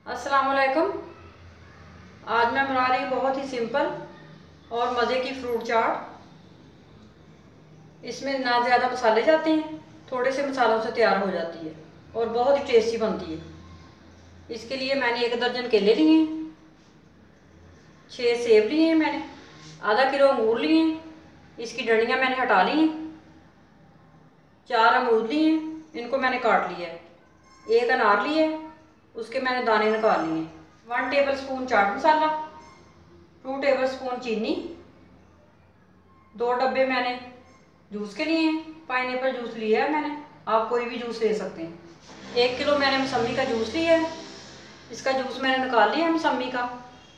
अस्सलाम वालेकुम। आज मैं बना रही हूँ बहुत ही सिंपल और मज़े की फ्रूट चाट। इसमें ना ज़्यादा मसाले जाते हैं, थोड़े से मसालों से तैयार हो जाती है और बहुत ही टेस्टी बनती है। इसके लिए मैंने 1 दर्जन केले लिए हैं, 6 सेब लिए हैं, मैंने आधा किलो अंगूर लिए हैं, इसकी डंडियाँ मैंने हटा ली हैं, 4 अमरूद लिए हैं, इनको मैंने काट लिया है, 1 अनार लिया है, उसके मैंने दाने निकाल लिए हैं, 1 table spoon chaat masala, 2 table spoon चीनी, 2 डब्बे मैंने जूस के लिए हैं, पाइनएप्पल जूस लिया है मैंने, आप कोई भी जूस ले सकते हैं। 1 किलो मैंने मौसम्मी का जूस लिया है, इसका जूस मैंने निकाल लिया है मौसम्मी का,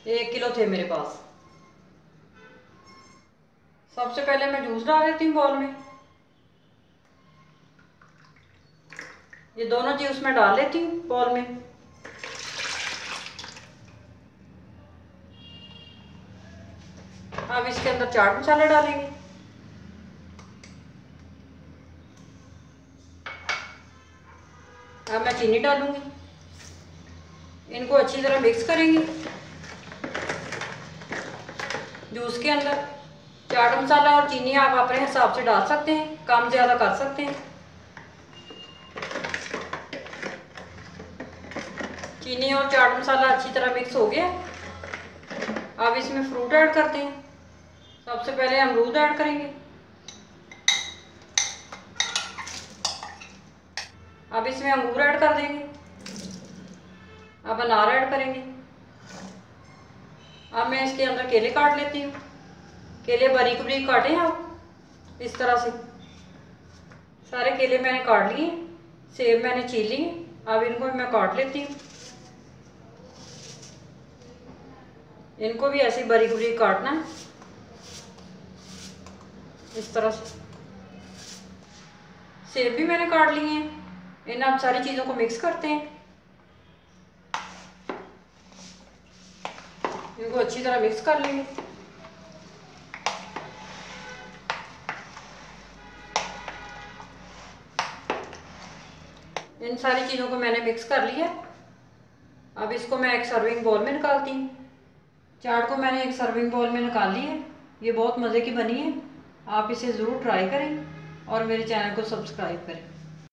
1 किलो थे मेरे पास। सबसे पहले मैं जूस डाल देती हूँ बाउल में। ये दोनों जूस मैं डाल लेती हूँ बाउल में। अब इसके अंदर चाट मसाला डालेंगे। अब मैं चीनी डालूंगी, इनको अच्छी तरह मिक्स करेंगे। जूस के अंदर चाट मसाला और चीनी आप अपने हिसाब से डाल सकते हैं, कम ज़्यादा कर सकते हैं। चीनी और चाट मसाला अच्छी तरह मिक्स हो गया। अब इसमें फ्रूट ऐड करते हैं। सबसे पहले अमरूद ऐड करेंगे, अब इसमें अंगूर ऐड कर देंगे, अब अनार ऐड करेंगे। अब मैं इसके अंदर केले काट लेती हूँ। केले बारीक बारीक काटे आप इस तरह से। सारे केले मैंने काट लिए, सेब मैंने छील लिए, अब इनको मैं काट लेती हूँ। इनको भी ऐसे बारीक बारीक काटना है इस तरह से। सेब भी मैंने काट लिए हैं। इन अब सारी चीज़ों को मिक्स करते हैं, इनको अच्छी तरह मिक्स कर लेंगे। इन सारी चीज़ों को मैंने मिक्स कर लिया। अब इसको मैं एक सर्विंग बाउल में निकालती हूँ। चाट को मैंने एक सर्विंग बाउल में निकाल ली है। ये बहुत मज़े की बनी है, आप इसे ज़रूर ट्राई करें और मेरे चैनल को सब्सक्राइब करें।